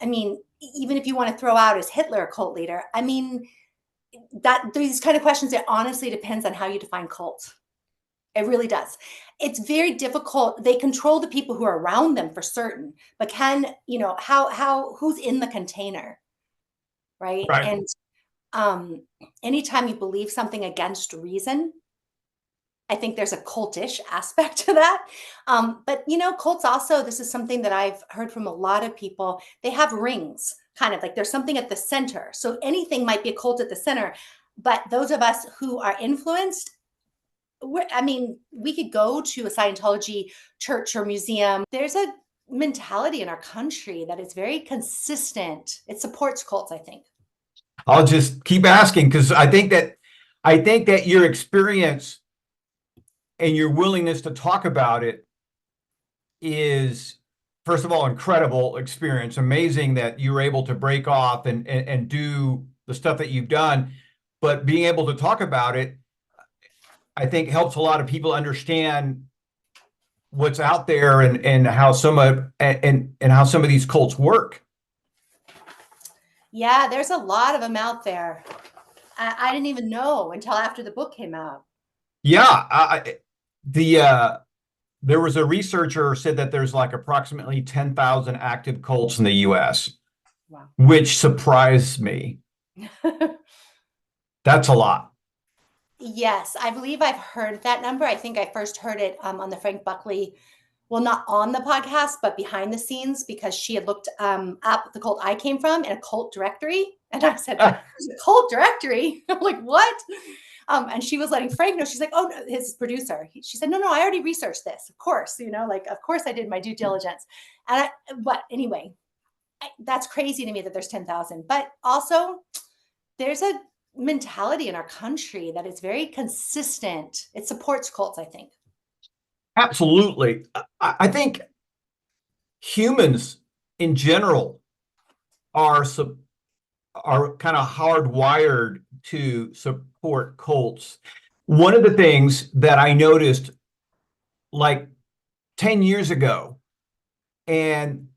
I mean, even if you want to throw out, is Hitler a cult leader? I mean, that these kind of questions, it honestly depends on how you define cult. It really does. It's very difficult. They control the people who are around them for certain, but who's in the container, right? Right. And um, anytime you believe something against reason, I think there's a cultish aspect to that. But cults also, this is something that I've heard from a lot of people. They have rings, kind of like there's something at the center. So anything might be a cult at the center. But those of us who are influenced, we could go to a Scientology church or museum. There's a mentality in our country that is very consistent. It supports cults, I think. I'll just keep asking because I think that your experience and your willingness to talk about it is, first of all, incredible experience. Amazing that you were able to break off and do the stuff that you've done, but being able to talk about it, I think helps a lot of people understand what's out there and how some of these cults work. Yeah, there's a lot of them out there. I didn't even know until after the book came out. Yeah, there was a researcher said that there's like approximately 10,000 active cults in the US, Wow. which surprised me. That's a lot. Yes, I believe I've heard that number. I think I first heard it on the Frank Buckley, well, not on the podcast, but behind the scenes, because she had looked up the cult I came from in a cult directory. And I said, there's a cult directory? I'm like, what? And she was letting Frank know. She's like, oh, no, his producer. She said, no, I already researched this. Of course, of course I did my due diligence. But anyway, that's crazy to me that there's 10,000. But also, there's a mentality in our country that is very consistent. It supports cults, I think. Absolutely. I think humans in general are kind of hardwired to support cults. One of the things that I noticed like 10 years ago, and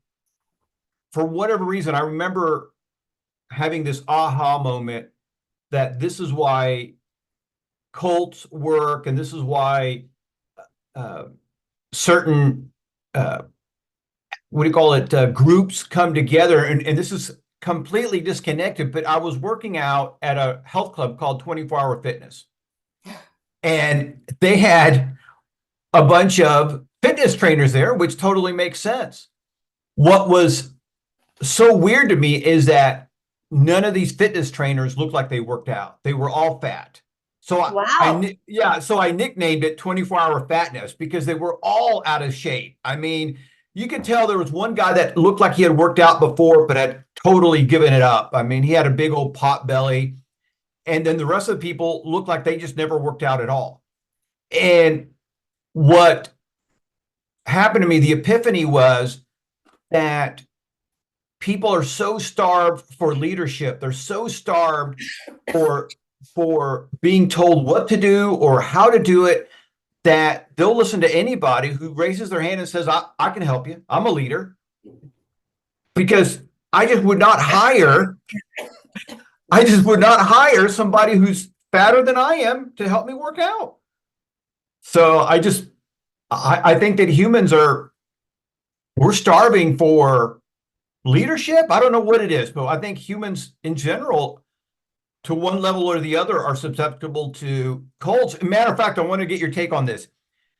for whatever reason, I remember having this aha moment that this is why cults work, and this is why certain what do you call it, groups come together, and this is completely disconnected, but I was working out at a health club called 24 Hour Fitness, and they had a bunch of fitness trainers there, which totally makes sense. What was so weird to me is that none of these fitness trainers looked like they worked out. They were all fat. So Wow. so I nicknamed it 24-hour fatness because they were all out of shape. I mean, you could tell there was one guy that looked like he had worked out before, but had totally given it up. I mean, he had a big old pot belly. And then the rest of the people looked like they just never worked out at all. And what happened to me, the epiphany was that people are so starved for leadership. They're so starved for being told what to do or how to do it that they'll listen to anybody who raises their hand and says, I can help you. I'm a leader. Because I just would not hire somebody who's fatter than I am to help me work out. So I think that we're starving for leadership. I don't know what it is, but I think humans in general, to one level or the other, are susceptible to cults. Matter of fact, I want to get your take on this.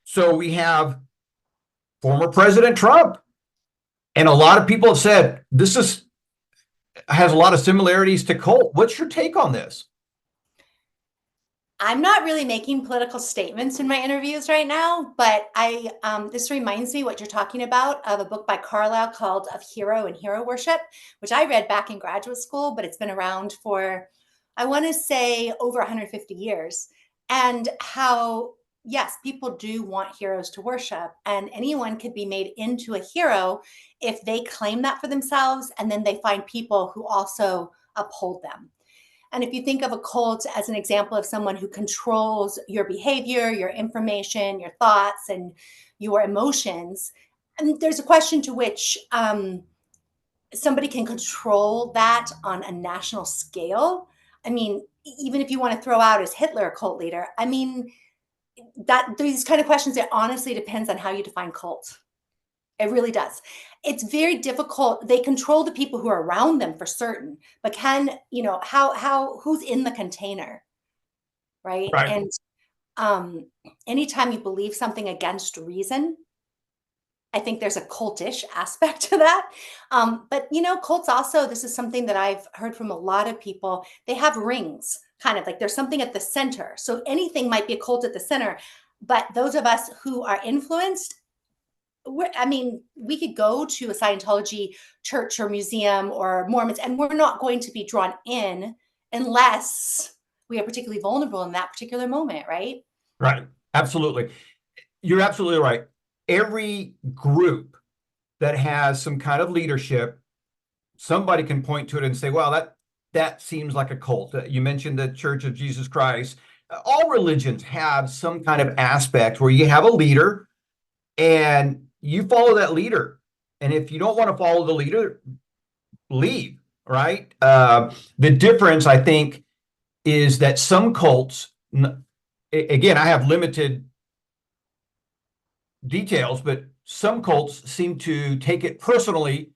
So we have former President Trump, and a lot of people have said this has a lot of similarities to cult. What's your take on this? I'm not really making political statements in my interviews right now, but this reminds me what you're talking about of a book by Carlyle called Of Hero and Hero Worship, which I read back in graduate school, but it's been around for, I want to say, over 150 years. And how, yes, people do want heroes to worship, and anyone could be made into a hero if they claim that for themselves, and then they find people who also uphold them. And if you think of a cult as an example of someone who controls your behavior, your information, your thoughts, and your emotions, and there's a question to which somebody can control that on a national scale. I mean, even if you want to throw out as Hitler a cult leader, I mean, that these kind of questions, it honestly depends on how you define cult. It really does. It's very difficult. They control the people who are around them for certain, but who's in the container, right? Right. And um, anytime you believe something against reason, I think there's a cultish aspect to that. But cults also, this is something that I've heard from a lot of people. They have rings, kind of like there's something at the center. So anything might be a cult at the center. But those of us who are influenced, we could go to a Scientology church or museum or Mormons, and we're not going to be drawn in unless we are particularly vulnerable in that particular moment, right? Right. Absolutely. You're absolutely right. Every group that has some kind of leadership, somebody can point to it and say, well, that seems like a cult. You mentioned the Church of Jesus Christ. All religions have some kind of aspect where you have a leader and you follow that leader. And if you don't want to follow the leader, leave, right? The difference, I think, is that some cults, again, I have limited details, but some cults seem to take it personally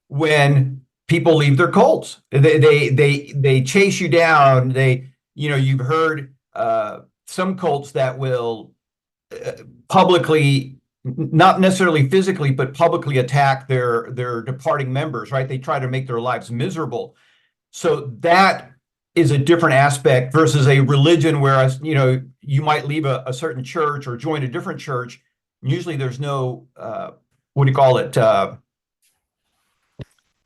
when people leave their cults. They chase you down. You've heard some cults that will publicly, not necessarily physically, but publicly attack their departing members, right? They try to make their lives miserable. So that is a different aspect versus a religion where, you might leave a certain church or join a different church. Usually there's no, what do you call it? Penalty.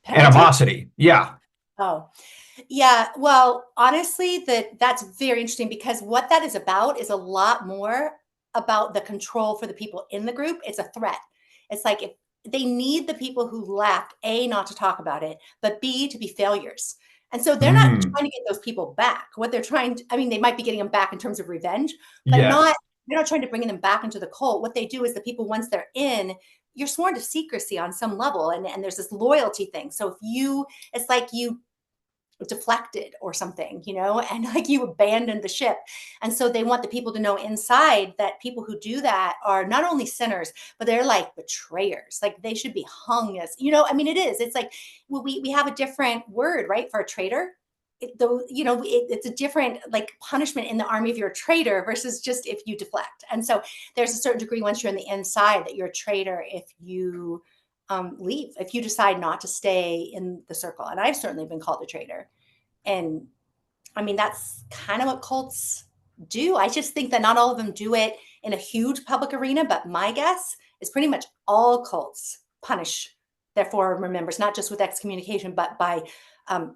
Animosity. Yeah. Oh, yeah. Well, honestly, that's very interesting because what that is about is a lot more about the control for the people in the group. It's a threat. It's like if they need the people who left, A, not to talk about it, but B, to be failures. And so they're not Mm, trying to get those people back. What they're trying to, I mean, they might be getting them back in terms of revenge, but yes. they're not trying to bring them back into the cult. What they do is the people, once they're in, you're sworn to secrecy on some level. And there's this loyalty thing. So it's like you deflected or something, and like you abandoned the ship. And so they want the people to know inside that people who do that are not only sinners, but they're like betrayers. Like they should be hung as, it is. It's like we have a different word, right, for a traitor. It's a different like punishment in the army if you're a traitor versus just if you deflect. And so there's a certain degree once you're in the inside that you're a traitor if you leave, if you decide not to stay in the circle. And I've certainly been called a traitor. And I mean, that's kind of what cults do. I just think that not all of them do it in a huge public arena, but my guess is pretty much all cults punish their former members, not just with excommunication, but by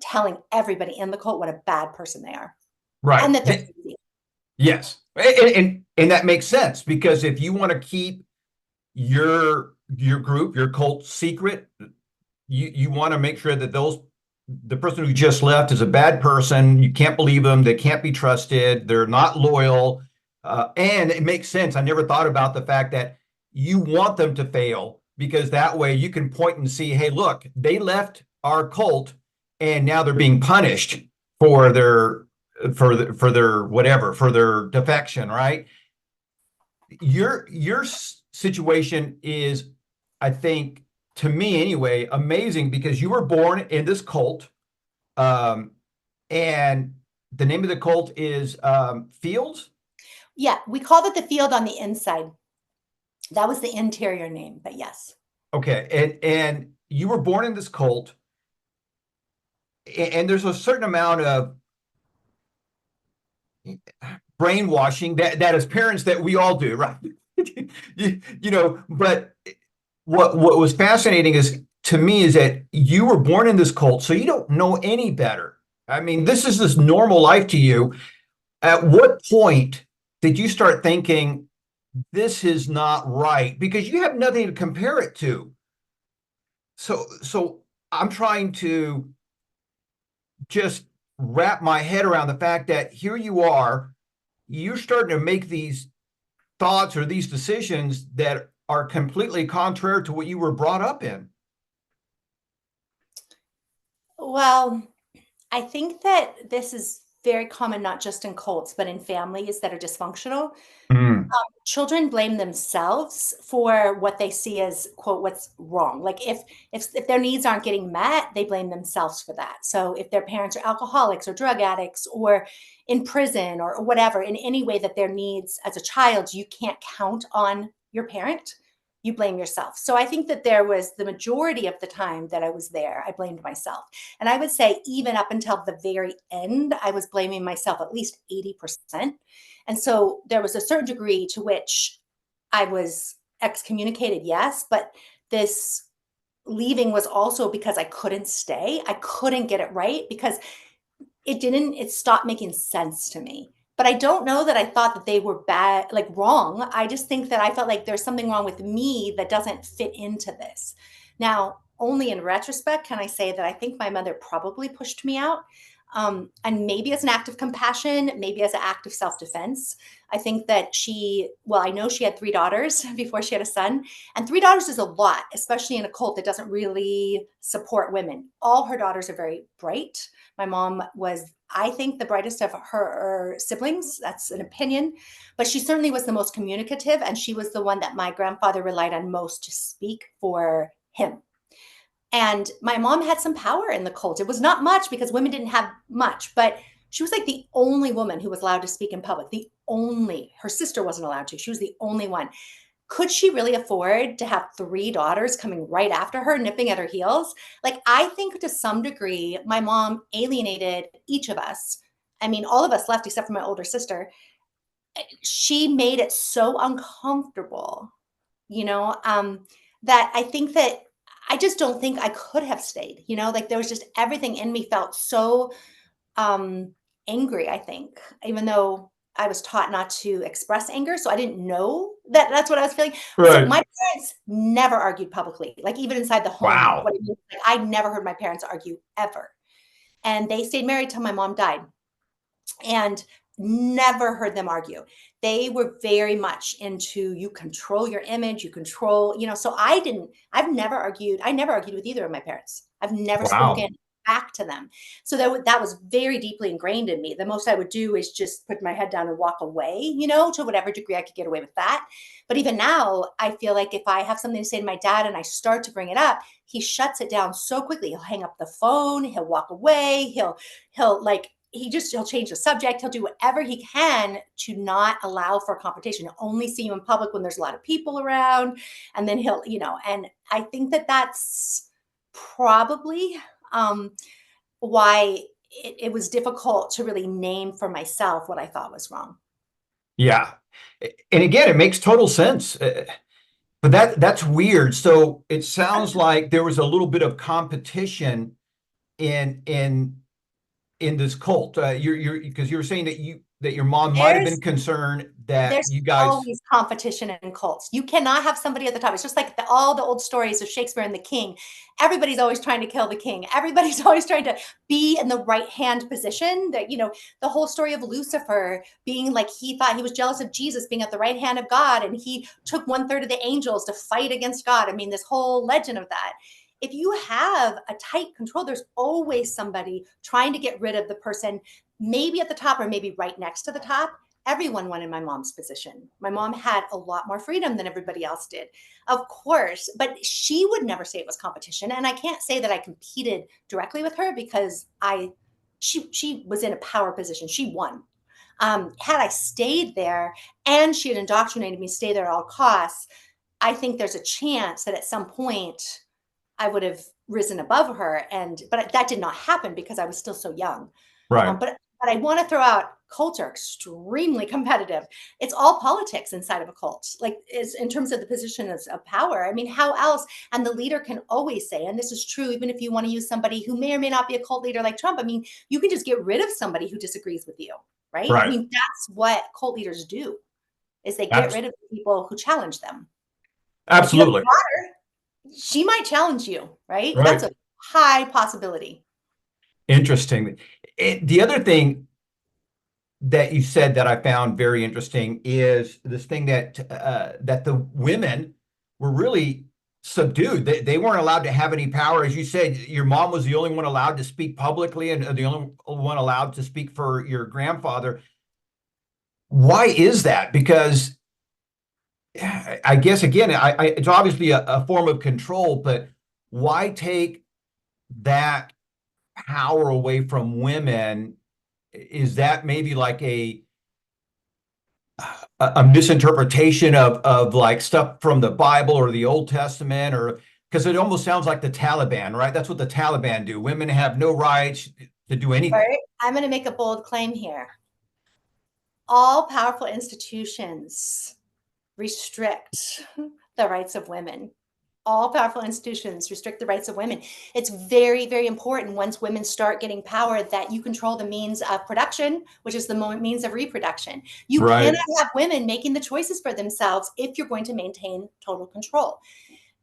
telling everybody in the cult what a bad person they are Right. and that they're crazy. Yes. And that makes sense because if you want to keep your group, your cult secret, you want to make sure that the person who just left is a bad person. You can't believe them. They can't be trusted. They're not loyal. And it makes sense. I never thought about the fact that you want them to fail because that way you can point and see, hey, look, they left our cult and now they're being punished for their defection, right? Your situation is, I think, to me anyway, amazing because you were born in this cult, um, and the name of the cult is Fields. Yeah, we called it the field on the inside. That was the interior name, but yes. Okay, and you were born in this cult, and there's a certain amount of brainwashing that as parents that we all do, right? But what was fascinating is to me is that you were born in this cult, so you don't know any better. I mean, this is this normal life to you. At what point did you start thinking this is not right? Because you have nothing to compare it to. So I'm trying to just wrap my head around the fact that here you are, you're starting to make these thoughts or these decisions that are completely contrary to what you were brought up in. Well, I think that this is very common, not just in cults, but in families that are dysfunctional. Mm, Children blame themselves for what they see as quote what's wrong. Like if their needs aren't getting met, they blame themselves for that. So if their parents are alcoholics or drug addicts or in prison or whatever, in any way that their needs as a child, you can't count on your parent, you blame yourself. So I think that there was the majority of the time that I was there, I blamed myself. And I would say even up until the very end, I was blaming myself at least 80%. And so there was a certain degree to which I was excommunicated, yes, but this leaving was also because I couldn't stay. I couldn't get it right because it stopped making sense to me. But I don't know that I thought that they were bad, like wrong. I just think that I felt like there's something wrong with me that doesn't fit into this. Now, only in retrospect can I say that I think my mother probably pushed me out. And maybe as an act of compassion, maybe as an act of self defense. I think that I know she had 3 daughters before she had a son. And 3 daughters is a lot, especially in a cult that doesn't really support women. All her daughters are very bright. My mom was, I think, the brightest of her siblings. That's an opinion. But she certainly was the most communicative. And she was the one that my grandfather relied on most to speak for him. And my mom had some power in the cult. It was not much because women didn't have much, but she was like the only woman who was allowed to speak in public. The only, her sister wasn't allowed to. She was the only one. Could she really afford to have 3 daughters coming right after her, nipping at her heels? Like, I think to some degree, my mom alienated each of us. I mean, all of us left except for my older sister. She made it so uncomfortable, you know, that I think that I just don't think I could have stayed, like there was just everything in me felt so um angry, I think, even though I was taught not to express anger, so I didn't know that that's what I was feeling. So right. my parents never argued publicly, like even inside the home. Wow. What I mean, like I never heard my parents argue ever. And they stayed married till my mom died and never heard them argue. They were very much into you control your image, you control, so I've never argued. I never argued with either of my parents. I've never Wow. spoken back to them. So that was very deeply ingrained in me. The most I would do is just put my head down and walk away, to whatever degree I could get away with that. But even now, I feel like if I have something to say to my dad and I start to bring it up, he shuts it down so quickly. He'll hang up the phone, he'll walk away, he'll like he'll change the subject. He'll do whatever he can to not allow for confrontation. He'll only see you in public when there's a lot of people around. And then and I think that that's probably why it was difficult to really name for myself what I thought was wrong. Yeah. And again, it makes total sense. But that's weird. So it sounds like there was a little bit of competition in in this cult. You're because you were saying that your mom might have There's been concerned that There's you guys. always competition in cults. You cannot have somebody at the top. It's just like all the old stories of Shakespeare and the king. Everybody's always trying to kill the king. Everybody's always trying to be in the right hand position. That the whole story of Lucifer being like he thought he was jealous of Jesus being at the right hand of God, and he took 1/3 of the angels to fight against God. I mean, this whole legend of that. If you have a tight control, there's always somebody trying to get rid of the person, maybe at the top or maybe right next to the top. Everyone wanted my mom's position. My mom had a lot more freedom than everybody else did, of course, but she would never say it was competition. And I can't say that I competed directly with her because she was in a power position. She won. Had I stayed there and she had indoctrinated me to stay there at all costs, I think there's a chance that at some point I would have risen above her. But that did not happen because I was still so young. Right. But I want to throw out cults are extremely competitive. It's all politics inside of a cult, like is in terms of the position of power. I mean, how else? And the leader can always say, and this is true, even if you want to use somebody who may or may not be a cult leader like Trump. I mean, you can just get rid of somebody who disagrees with you, right? I Right. mean, that's what cult leaders do, is they get Abs- rid of the people who challenge them. If you have Absolutely. a daughter, she might challenge you, right? That's Right. a high possibility. Interesting. The other thing that you said that I found very interesting is this thing that that the women were really subdued. They weren't allowed to have any power. As you said, your mom was the only one allowed to speak publicly and the only one allowed to speak for your grandfather. Why is that? Because I guess, again, it's obviously a form of control, but why take that power away from women? Is that maybe like a misinterpretation of like stuff from the Bible or the Old Testament, or because it almost sounds like the Taliban, right? That's what the Taliban do. Women have no rights to do anything. Bert, I'm going to make a bold claim here. All powerful institutions restrict the rights of women. All powerful institutions restrict the rights of women. It's very, very important once women start getting power that you control the means of production, which is the means of reproduction. You cannot Right. have women making the choices for themselves if you're going to maintain total control.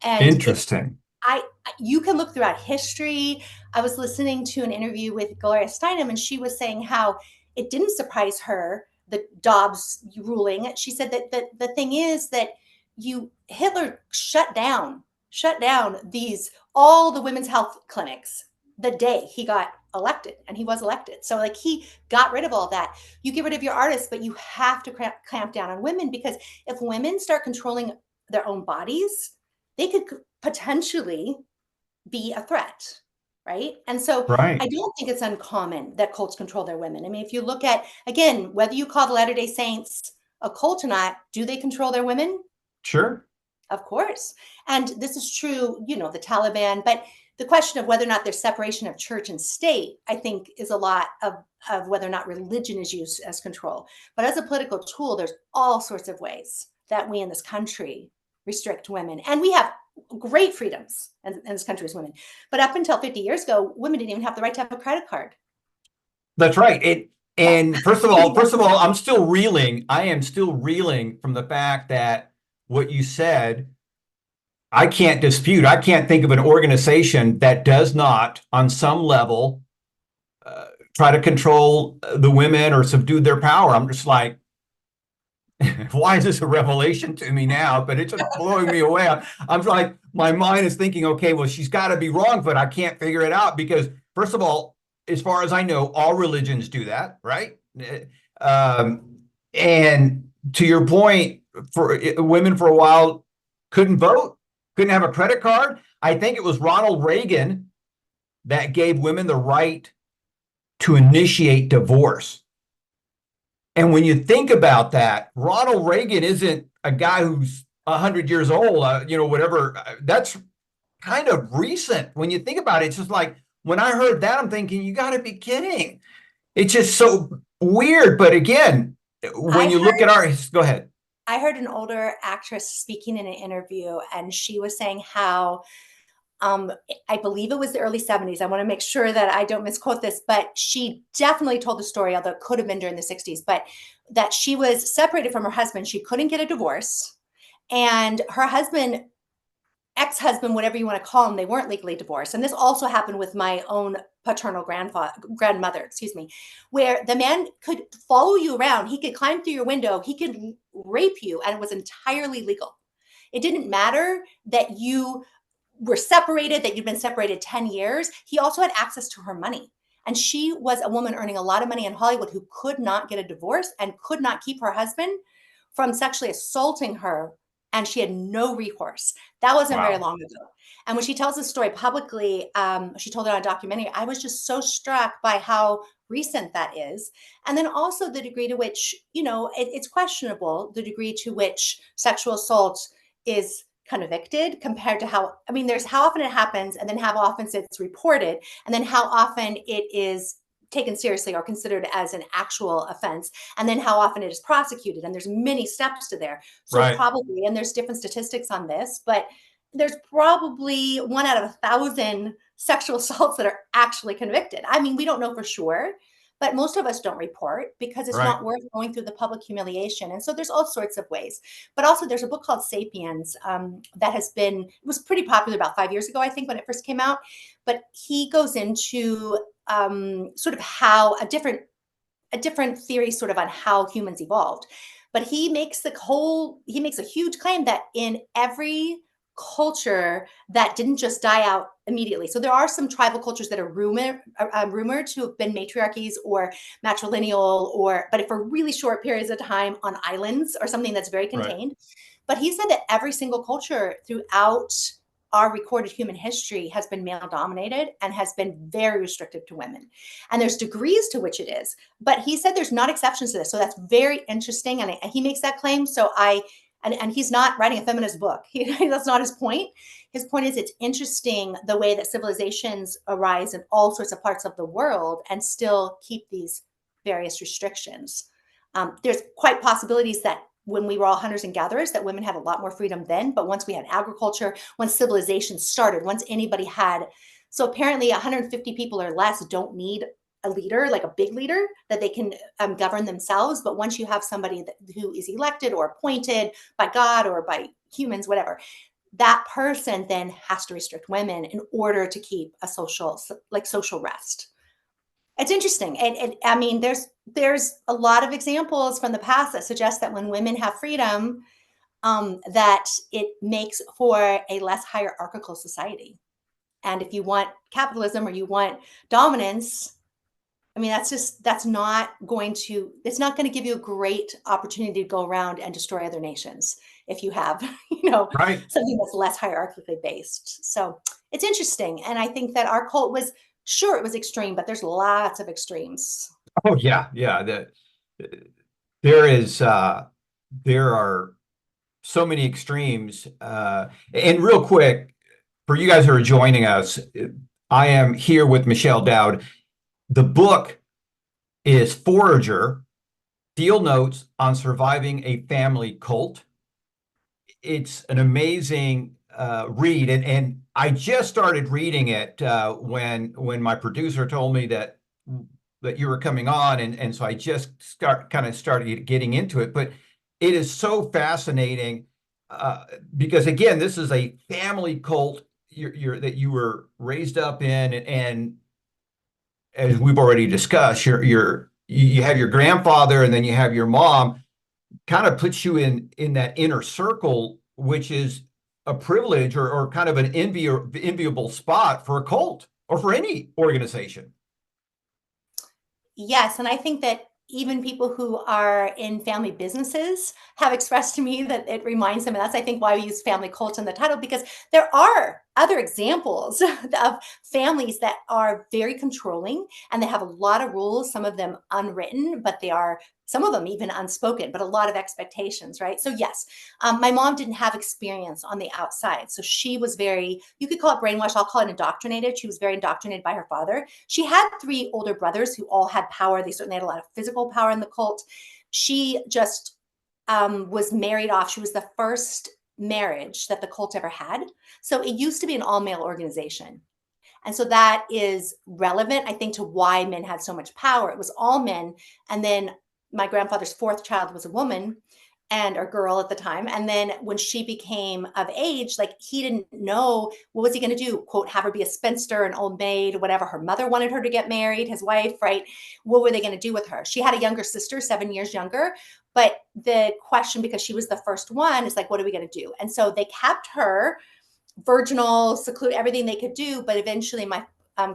And it Interesting. I you can look throughout history. I was listening to an interview with Gloria Steinem, and she was saying how it didn't surprise her, the Dobbs ruling. She said that the thing is that Hitler shut down these all the women's health clinics the day he got elected, and he was elected. So like he got rid of all that. You get rid of your artists, but you have to clamp down on women, because if women start controlling their own bodies, they could potentially be a threat, right? And so I Right. don't think it's uncommon that cults control their women. I mean, if you look at, again, whether you call the Latter-day Saints a cult or not, do they control their women? Sure. Of course. And this is true, the Taliban, but the question of whether or not there's separation of church and state, I think, is a lot of whether or not religion is used as control. But as a political tool, there's all sorts of ways that we in this country restrict women. And we have great freedoms in this country as women. But up until 50 years ago, women didn't even have the right to have a credit card. That's right. Yeah. And first of all, I'm still reeling. I am still reeling from the fact that what you said, I can't dispute. I can't think of an organization that does not, on some level, uh, try to control the women or subdue their power. I'm just like, why is this a revelation to me now? But it's just blowing me away. I'm like, my mind is thinking, okay, well, she's got to be wrong, but I can't figure it out because, first of all, as far as I know, all religions do that, right? Um, and to your point, for women for a while couldn't vote, couldn't have a credit card. I think it was Ronald Reagan that gave women the right to initiate divorce. And when you think about that, Ronald Reagan isn't a guy who's 100 years old, whatever. That's kind of recent. When you think about it, it's just like when I heard that, I'm thinking, you got to be kidding. It's just so weird. But again, when I you look heard at go ahead. I heard an older actress speaking in an interview, and she was saying how I believe it was the early 70s. I want to make sure that I don't misquote this, but she definitely told the story, although it could have been during the 60s, but that she was separated from her husband. She couldn't get a divorce. And her husband, ex-husband, whatever you want to call him, they weren't legally divorced. And this also happened with my own paternal grandmother, excuse me, where the man could follow you around. He could climb through your window. He could rape you, and it was entirely legal. It didn't matter that you were separated, that you'd been separated 10 years. He also had access to her money. And she was a woman earning a lot of money in Hollywood who could not get a divorce and could not keep her husband from sexually assaulting her. And she had no recourse. That wasn't very Wow. long ago. And when she tells this story publicly, she told it on a documentary. I was just so struck by how recent that is. And then also the degree to which, it's questionable, the degree to which sexual assault is convicted compared to there's how often it happens, and then how often it's reported, and then how often it is taken seriously or considered as an actual offense, and then how often it is prosecuted. And there's many steps to there. So Right. probably, and there's different statistics on this, but there's probably 1 out of 1,000 sexual assaults that are actually convicted. We don't know for sure, but most of us don't report because it's Right. not worth going through the public humiliation. And so there's all sorts of ways. But also there's a book called Sapiens that it was pretty popular about 5 years ago, I think, when it first came out. But he goes into sort of how a different theory sort of on how humans evolved. But he makes a huge claim that in every culture that didn't just die out immediately. So there are some tribal cultures that are rumored to have been matriarchies or matrilineal, or but for really short periods of time on islands or something that's very Right. contained. But he said that every single culture throughout our recorded human history has been male dominated and has been very restrictive to women. And there's degrees to which it is. But he said there's not exceptions to this. So that's very interesting. And he makes that claim. So and he's not writing a feminist book. That's not his point. His point is it's interesting the way that civilizations arise in all sorts of parts of the world and still keep these various restrictions. There's quite possibilities that when we were all hunters and gatherers, that women had a lot more freedom then. But once we had agriculture, once civilization started, once anybody had, so apparently 150 people or less don't need a leader, like a big leader, that they can govern themselves. But once you have somebody who is elected or appointed by God or by humans, whatever, that person then has to restrict women in order to keep a social rest. It's interesting. And I mean, there's a lot of examples from the past that suggest that when women have freedom, that it makes for a less hierarchical society. And if you want capitalism or you want dominance, I mean, that's not going to, it's not going to give you a great opportunity to go around and destroy other nations if you have, Right. something that's less hierarchically based. So it's interesting. And I think that our cult was, sure, it was extreme, but there's lots of extremes. Oh yeah, yeah. There is there are so many extremes. And real quick, for you guys who are joining us, I am here with Michelle Dowd. The book is Forager, Field Notes on Surviving a Family Cult. It's an amazing read, and I just started reading it when my producer told me that you were coming on, and so I just started getting into it. But it is so fascinating because again, this is a family cult that you were raised up in, and as we've already discussed, you have your grandfather and then you have your mom, kind of puts you in that inner circle, which is a privilege or kind of an enviable spot for a cult or for any organization. Yes, and I think that even people who are in family businesses have expressed to me that it reminds them, and that's I think why we use family cult in the title, because there are other examples of families that are very controlling and they have a lot of rules, some of them unwritten, but they are some of them even unspoken, but a lot of expectations, right? So yes, my mom didn't have experience on the outside. So she was very, you could call it brainwashed, I'll call it indoctrinated. She was very indoctrinated by her father. She had 3 older brothers who all had power. They certainly had a lot of physical power in the cult. She just was married off. She was the first marriage that the cult ever had. So it used to be an all-male organization. And so that is relevant, I think, to why men had so much power. It was all men. And then my grandfather's 4th child was a woman and a girl at the time. And then when she became of age, like he didn't know what was he going to do, quote, have her be a spinster, an old maid, whatever. Her mother wanted her to get married, his wife, right? What were they going to do with her? She had a younger sister, 7 years younger. But the question, because she was the first one, is like, what are we going to do? And so they kept her virginal, seclude everything they could do. But eventually my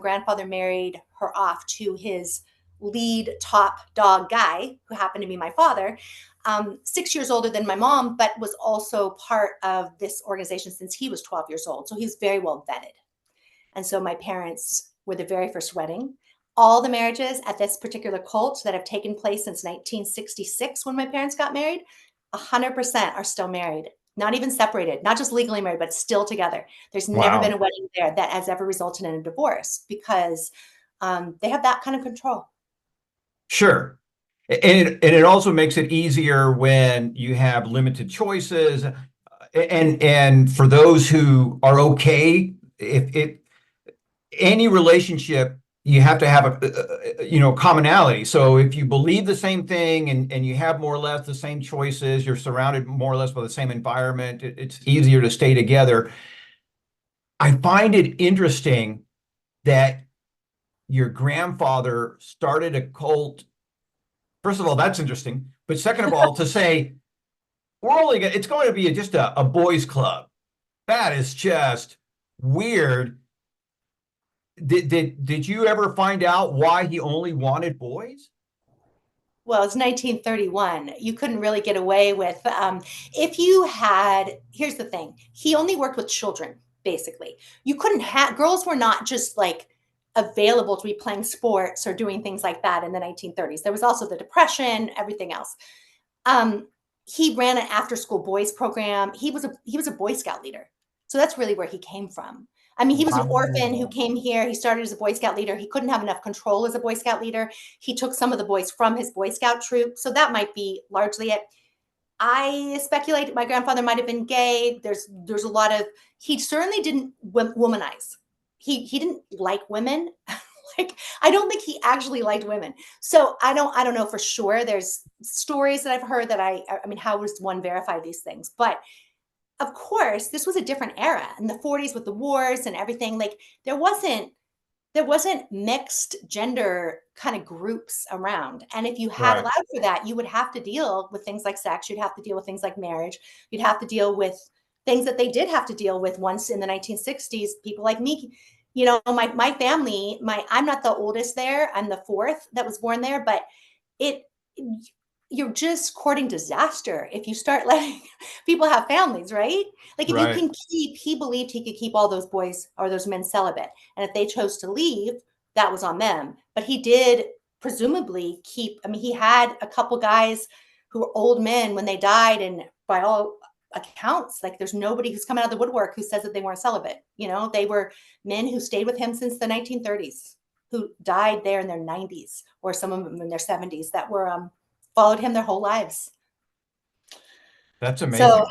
grandfather married her off to his lead top dog guy, who happened to be my father, 6 years older than my mom, but was also part of this organization since he was 12 years old. So he's very well vetted. And so my parents were the very first wedding. All the marriages at this particular cult that have taken place since 1966, when my parents got married, 100% are still married, not even separated, not just legally married, but still together. There's never been a Wow. wedding there that has ever resulted in a divorce because they have that kind of control. Sure. And it also makes it easier when you have limited choices. And for those who are okay, if any relationship, you have to have commonality. So if you believe the same thing and you have more or less the same choices, you're surrounded more or less by the same environment, it's easier to stay together. I find it interesting that your grandfather started a cult. First of all, that's interesting. But second of all, to say it's going to be just a boys' club. That is just weird. Did you ever find out why he only wanted boys? Well, it's 1931. You couldn't really get away with, if you had, here's the thing, he only worked with children, basically. You couldn't have, girls were not just like available to be playing sports or doing things like that in the 1930s. There was also the Depression, everything else. Um, he ran an after school boys program. He was a Boy Scout leader. So that's really where he came from. I mean, he was an orphan who Wow. came here. He started as a Boy Scout leader. He couldn't have enough control as a Boy Scout leader. He took some of the boys from his Boy Scout troop. So that might be largely it. I speculate my grandfather might have been gay. There's a lot of, he certainly didn't womanize. He didn't like women. Like, I don't think he actually liked women. So I don't know for sure. There's stories that I've heard that I mean, how does one verify these things? But of course, this was a different era in the 40s with the wars and everything. Like, there wasn't mixed gender kind of groups around. And if you had Right. allowed for that, you would have to deal with things like sex. You'd have to deal with things like marriage. You'd have to deal with things that they did have to deal with once in the 1960s. People like me, my family, I'm not the oldest there. I'm the fourth that was born there, but it you're just courting disaster if you start letting people have families, right? Like, if you Right. can keep, he believed he could keep all those boys or those men celibate. And if they chose to leave, that was on them. But he did presumably keep, I mean, he had a couple guys who were old men when they died. And by all accounts, like, there's nobody who's come out of the woodwork who says that they weren't celibate. They were men who stayed with him since the 1930s, who died there in their 90s, or some of them in their 70s, that were followed him their whole lives. That's So amazing.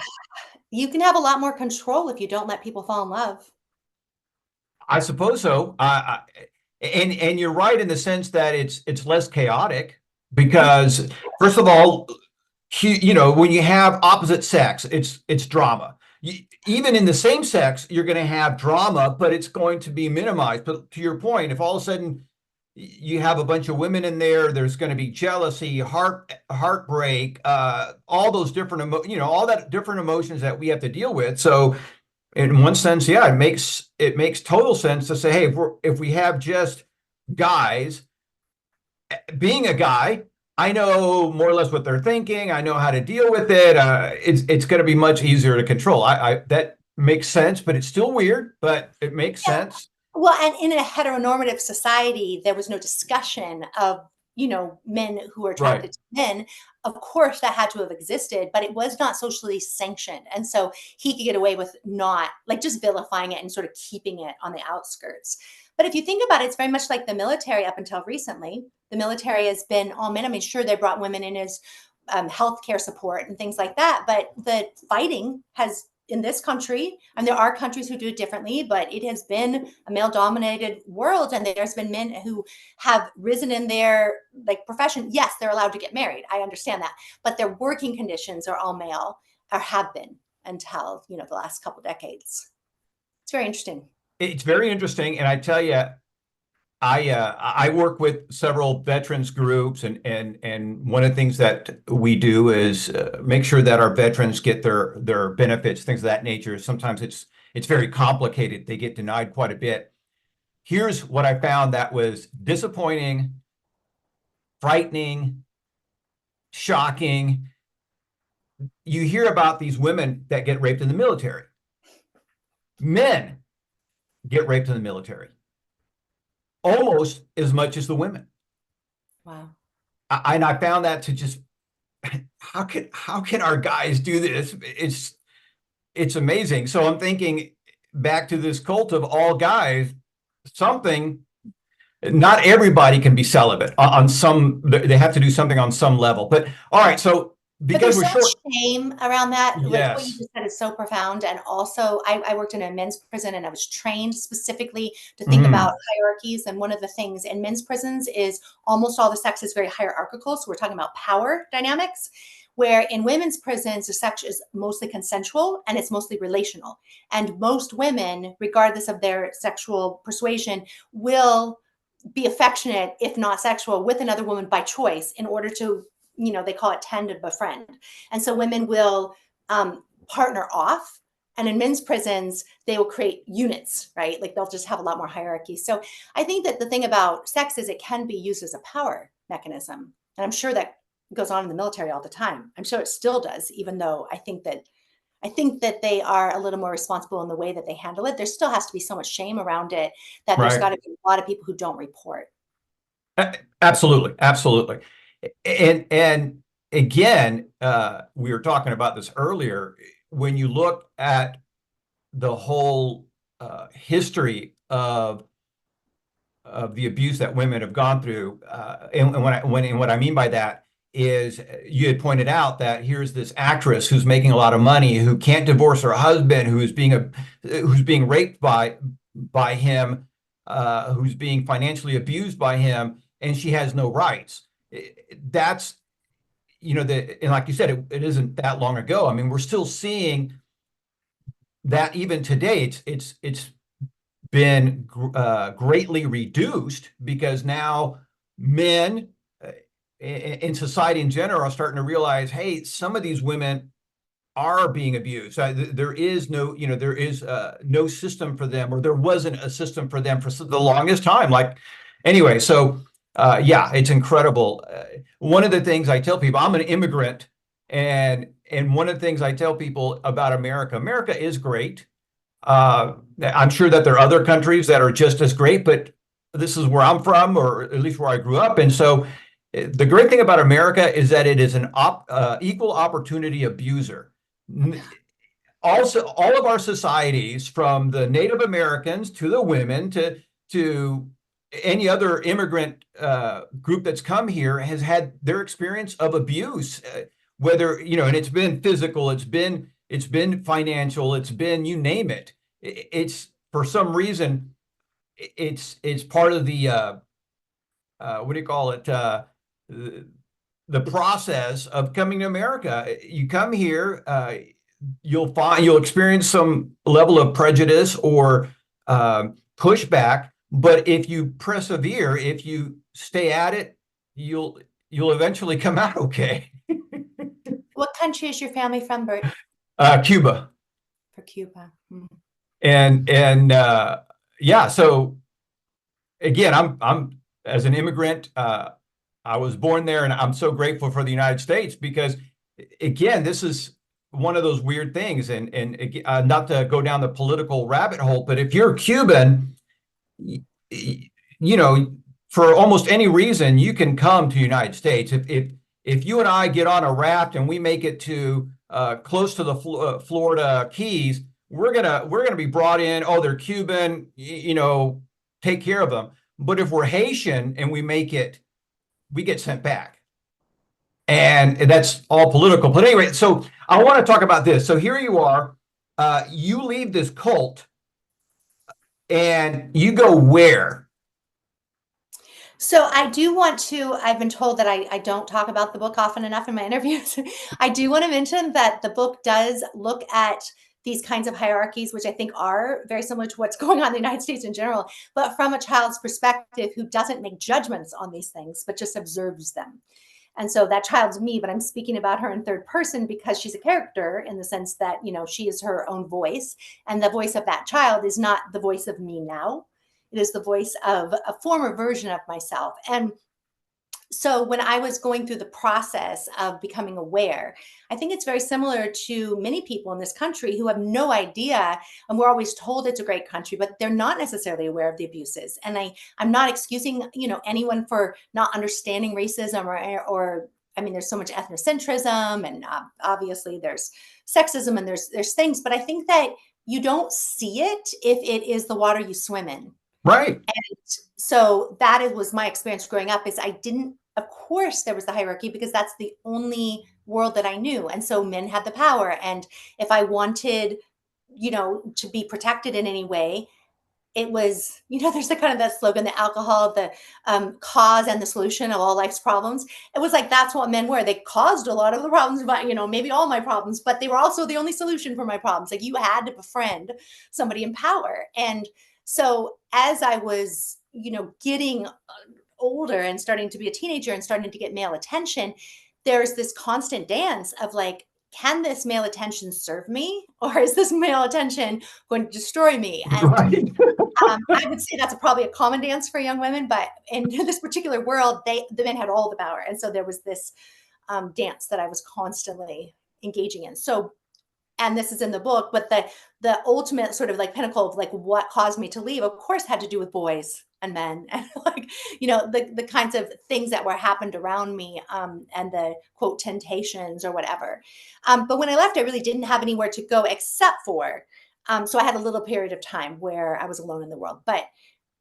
you can have a lot more control if you don't let people fall in love. I suppose so. And you're right in the sense that it's less chaotic because first of all, when you have opposite sex, it's drama. Even in the same sex, you're going to have drama, but it's going to be minimized. But to your point, if all of a sudden you have a bunch of women in there, there's going to be jealousy, heartbreak, all those different all that different emotions that we have to deal with. So in one sense, yeah, it makes total sense to say, hey, if we have just guys, being a guy, I know more or less what they're thinking. I know how to deal with it. It's going to be much easier to control. I that makes sense, but it's still weird, but it makes Yeah. sense. Well, and in a heteronormative society, there was no discussion of, men who were Right. attracted to men. Of course, that had to have existed, but it was not socially sanctioned. And so he could get away with not, like, just vilifying it and sort of keeping it on the outskirts. But if you think about it, it's very much like the military up until recently. The military has been all men. I mean, sure, they brought women in as healthcare support and things like that, but the fighting has, in this country, and there are countries who do it differently, but it has been a male dominated world. And there's been men who have risen in their, like, profession. Yes, they're allowed to get married. I understand that. But their working conditions are all male, or have been until, the last couple decades. It's very interesting. It's very interesting, and I tell you, I work with several veterans groups, and one of the things that we do is make sure that our veterans get their benefits, things of that nature. Sometimes it's very complicated. They get denied quite a bit. Here's what I found that was disappointing, frightening, shocking. You hear about these women that get raped in the military. Men get raped in the military almost as much as the women. Wow. And I found that to just how can our guys do this? It's amazing. So I'm thinking back to this cult of all guys, something, not everybody can be celibate on some, they have to do something on some level. But all right, so But because there's we're so much short, shame around that. Like, what you yes. just said is so profound. And also, I worked in a men's prison, and I was trained specifically to think about Mm, hierarchies. And one of the things in men's prisons is almost all the sex is very hierarchical. So we're talking about power dynamics, where in women's prisons, the sex is mostly consensual and it's mostly relational. And most women, regardless of their sexual persuasion, will be affectionate, if not sexual, with another woman by choice in order to, they call it tend to befriend. And so women will partner off And in men's prisons, they will create units, right? Like they'll just have a lot more hierarchy. So I think that the thing about sex is it can be used as a power mechanism. And I'm sure that goes on in the military all the time. I'm sure it still does, even though I think that they are a little more responsible in the way that they handle it. There still has to be so much shame around it that there's Right. got to be a lot of people who don't report. Absolutely, absolutely. And again, we were talking about this earlier. When you look at the whole history of the abuse that women have gone through, and what I mean by that is you had pointed out that here's this actress who's making a lot of money, who can't divorce her husband, who's being raped by him, who's being financially abused by him, and she has no rights. That's, and like you said, it isn't that long ago. I mean, we're still seeing that even today. It's been greatly reduced because now men in society in general are starting to realize, hey, some of these women are being abused. There is no system for them, or there wasn't a system for them for the longest time. Like, anyway, so yeah, it's incredible. One of the things I tell people, I'm an immigrant, and one of the things I tell people about America is great. I'm sure that there are other countries that are just as great, but this is where I'm from, or at least where I grew up. And so the great thing about America is that it is an equal opportunity abuser. Also, all of our societies, from the Native Americans to the women to any other immigrant group that's come here, has had their experience of abuse, whether, and it's been physical, it's been financial, it's been, you name it. It's, for some reason, it's part of the what do you call it? The process of coming to America. You come here, you'll experience some level of prejudice or pushback, but if you persevere, if you stay at it, you'll eventually come out okay. What country is your family from, Bert? Cuba. For Cuba. Hmm. And yeah, so again, I'm as an immigrant, I was born there, and I'm so grateful for the United States because, again, this is one of those weird things, and not to go down the political rabbit hole, but if you're Cuban, you know, for almost any reason, you can come to the United States. If you and I get on a raft and we make it to close to the Florida Keys, we're gonna be brought in. Oh, they're Cuban, take care of them. But if we're Haitian and we make it, we get sent back. And that's all political. But anyway, so I want to talk about this. So here you are, you leave this cult and you go where? So I do want to, I've been told that I don't talk about the book often enough in my interviews. I do want to mention that the book does look at these kinds of hierarchies, which I think are very similar to what's going on in the United States in general, but from a child's perspective who doesn't make judgments on these things, but just observes them. And so that child's me, but I'm speaking about her in third person because she's a character in the sense that, she is her own voice. And the voice of that child is not the voice of me now. It is the voice of a former version of myself. And so when I was going through the process of becoming aware, I think it's very similar to many people in this country who have no idea. And we're always told it's a great country, but they're not necessarily aware of the abuses. And I'm not excusing, anyone for not understanding racism or I mean, there's so much ethnocentrism, and obviously there's sexism, and there's things, but I think that you don't see it if it is the water you swim in. Right. And so was my experience growing up. Is I didn't, of course there was the hierarchy because that's the only world that I knew. And so men had the power. And if I wanted, to be protected in any way, it was, there's the kind of that slogan, the alcohol, the cause and the solution of all life's problems. It was like, that's what men were. They caused a lot of the problems, but, maybe all my problems, but they were also the only solution for my problems. Like, you had to befriend somebody in power. And so as I was, getting older and starting to be a teenager and starting to get male attention, there's this constant dance of like, can this male attention serve me, or is this male attention going to destroy me? And Right. I would say that's probably a common dance for young women, but in this particular world, the men had all the power, and so there was this dance that I was constantly engaging in. So, and this is in the book, but the ultimate sort of like pinnacle of like what caused me to leave, of course, had to do with boys and men, and like, the kinds of things that were happened around me, and the quote temptations or whatever. But when I left, I really didn't have anywhere to go except for, so I had a little period of time where I was alone in the world. But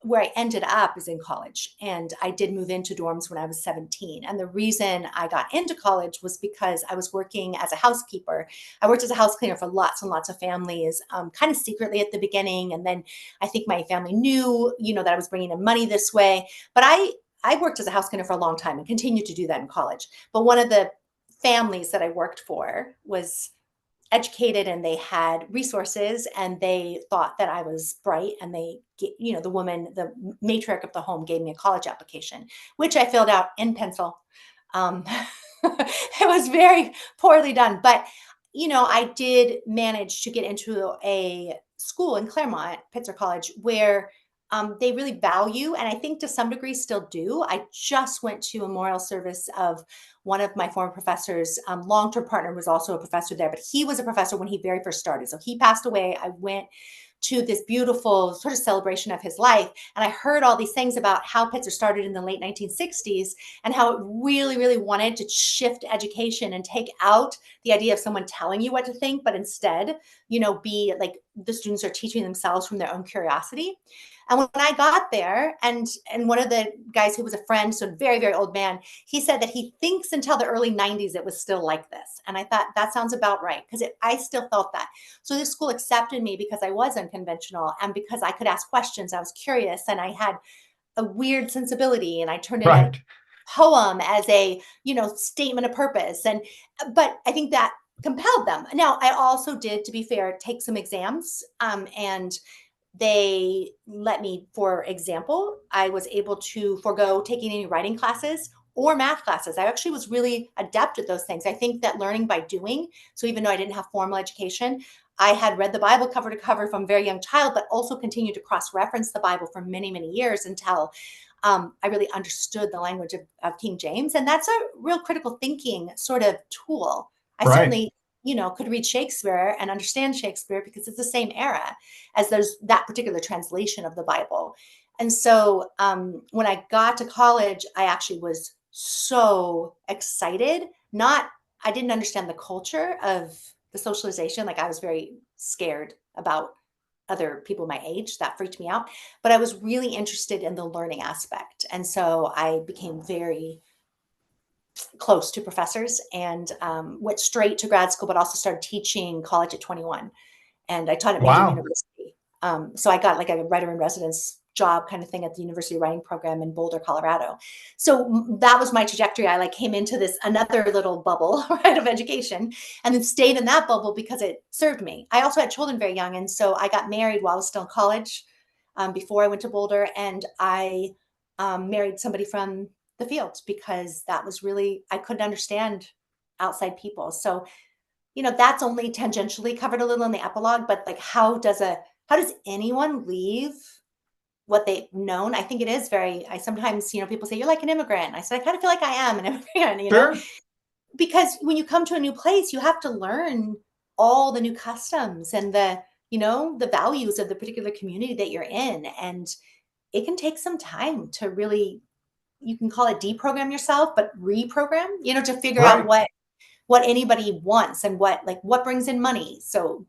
where I ended up is in college. And I did move into dorms when I was 17. And the reason I got into college was because I was working as a housekeeper. I worked as a house cleaner for lots and lots of families, kind of secretly at the beginning. And then I think my family knew, that I was bringing in money this way. But I worked as a house cleaner for a long time and continued to do that in college. But one of the families that I worked for was educated and they had resources and they thought that I was bright, and the woman, the matriarch of the home, gave me a college application, which I filled out in pencil. Um, it was very poorly done, but I did manage to get into a school in Claremont, Pitzer College, where they really value, and I think to some degree still do. I just went to a memorial service of one of my former professors. Long-term partner was also a professor there, but he was a professor when he very first started. So he passed away. I went to this beautiful sort of celebration of his life. And I heard all these things about how Pitzer started in the late 1960s and how it really, really wanted to shift education and take out the idea of someone telling you what to think, but instead, be like the students are teaching themselves from their own curiosity. And when I got there, and one of the guys who was a friend, so very, very old man, he said that he thinks until the early 90s it was still like this. And I thought that sounds about right, because I still felt that. So this school accepted me because I was unconventional and because I could ask questions. I was curious and I had a weird sensibility, and I turned in a Right. poem as a, statement of purpose. But I think that compelled them. Now, I also did, to be fair, take some exams, and they let me, for example, I was able to forego taking any writing classes or math classes. I actually was really adept at those things. I think that learning by doing, so even though I didn't have formal education, I had read the Bible cover to cover from a very young child, but also continued to cross-reference the Bible for many, many years until I really understood the language of King James. And that's a real critical thinking sort of tool. I Right. certainly, could read Shakespeare and understand Shakespeare because it's the same era as there's that particular translation of the Bible. And so when I got to college, I actually was so excited. I didn't understand the culture of the socialization. Like, I was very scared about other people my age. That freaked me out. But I was really interested in the learning aspect. And so I became very close to professors and went straight to grad school, but also started teaching college at 21. And I taught at major Wow. university. So I got like a writer in residence job kind of thing at the university writing program in Boulder, Colorado. So that was my trajectory. I like came into this another little bubble, right, of education, and then stayed in that bubble because it served me. I also had children very young, and so I got married while I was still in college, before I went to Boulder, and I married somebody from the field because that was really, I couldn't understand outside people. So that's only tangentially covered a little in the epilogue, but like how does anyone leave what they've known? I think it is very, I sometimes, people say, you're like an immigrant. I said, I kind of feel like I am an immigrant, Sure. because when you come to a new place, you have to learn all the new customs and the values of the particular community that you're in. And it can take some time to really, you can call it deprogram yourself, but reprogram, to figure out Right. what anybody wants and what brings in money. So,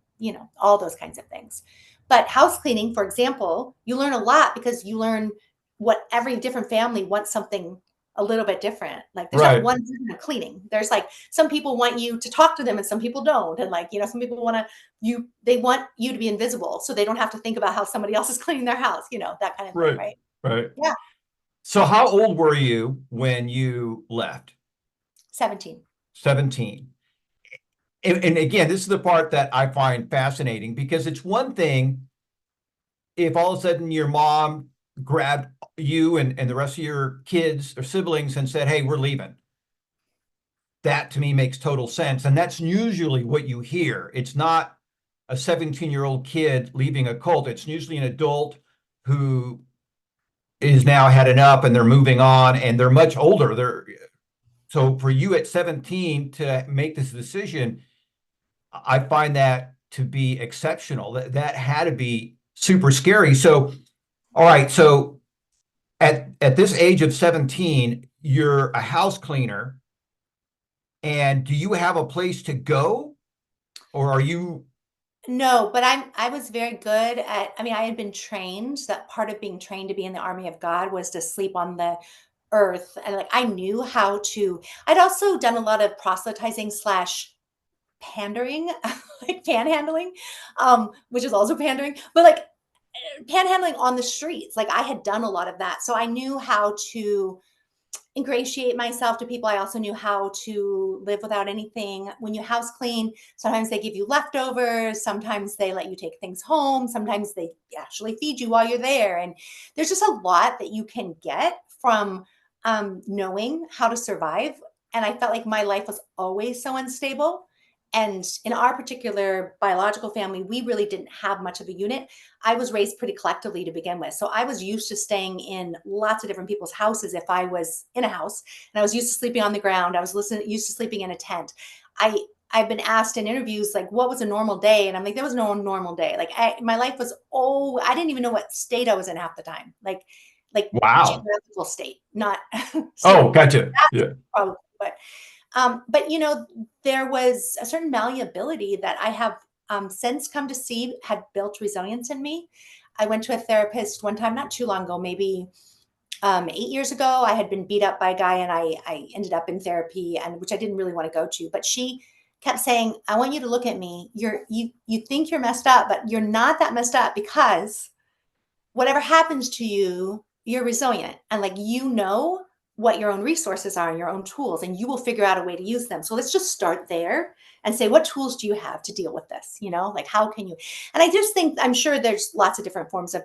all those kinds of things. But house cleaning, for example, you learn a lot because you learn what every different family wants, something a little bit different. Like, there's not Right. one version of cleaning. There's like some people want you to talk to them and some people don't. And like, some people they want you to be invisible so they don't have to think about how somebody else is cleaning their house, that kind of thing, Right. right? Right. Yeah. So how old were you when you left? 17. 17. And again, this is the part that I find fascinating, because it's one thing if all of a sudden your mom grabbed you and the rest of your kids or siblings and said, hey, we're leaving. that to me makes total sense. And that's usually what you hear. It's not a 17-year-old kid leaving a cult. It's usually an adult who is now had enough and they're moving on and they're much older. So for you at 17 to make this decision, I find that to be exceptional. That had to be super scary. So, all right. So at this age of 17, you're a house cleaner. And do you have a place to go? Or are you No, but I was very good at, I mean, I had been trained, that part of being trained to be in the army of God was to sleep on the earth. And like I knew how to, I'd also done a lot of proselytizing slash pandering, like panhandling, which is also pandering, but like panhandling on the streets. Like I had done a lot of that. So I knew how to ingratiate myself to people. I also knew how to live without anything. When you house clean, sometimes they give you leftovers, sometimes they let you take things home, sometimes they actually feed you while you're there. And there's just a lot that you can get from knowing how to survive. And I felt like my life was always so unstable. And in our particular biological family, we really didn't have much of a unit. I was raised pretty collectively to begin with. So I was used to staying in lots of different people's houses if I was in a house, and I was used to sleeping on the ground. I was used to sleeping in a tent. I've been asked in interviews, like, what was a normal day? And I'm like, there was no normal day. Like my life was, oh, I didn't even know what state I was in half the time. Like wow? geographical state, not Oh, state. gotcha. Yeah. Probably, but there was a certain malleability that I have since come to see had built resilience in me. I went to a therapist one time, not too long ago, maybe 8 years ago. I had been beat up by a guy, and I ended up in therapy, and which I didn't really want to go to. But she kept saying, "I want you to look at me. You think you're messed up, but you're not that messed up because whatever happens to you, you're resilient, and like what your own resources are and your own tools, and you will figure out a way to use them. So let's just start there and say, what tools do you have to deal with this? Like how can you?" And I just think, I'm sure there's lots of different forms of,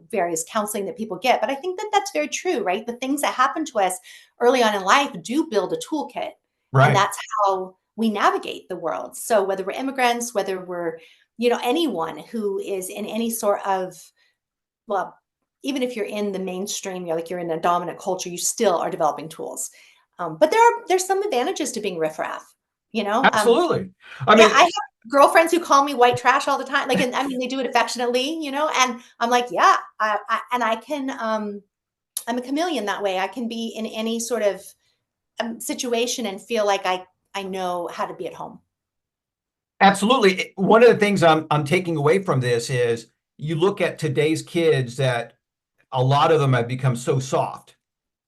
various counseling that people get, but I think that that's very true, right? The things that happen to us early on in life do build a toolkit, and Right. that's how we navigate the world. So whether we're immigrants, whether we're, anyone who is in any sort of, well, even if you're in the mainstream, you're in a dominant culture, you still are developing tools. But there's some advantages to being riffraff, you know? Absolutely. I Yeah, mean, I have girlfriends who call me white trash all the time. Like, and I mean, they do it affectionately, and I'm like, yeah, and I can, I'm a chameleon that way. I can be in any sort of situation and feel like I know how to be at home. absolutely. One of the things I'm taking away from this is you look at today's kids that a lot of them have become so soft.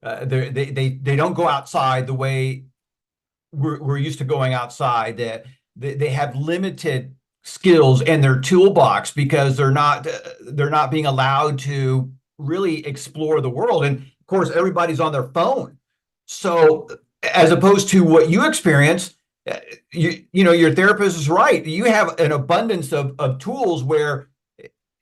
They don't go outside the way we're used to going outside. That they have limited skills in their toolbox because they're not being allowed to really explore the world. And of course, everybody's on their phone. So as opposed to what you experience, your therapist is right. You have an abundance of tools where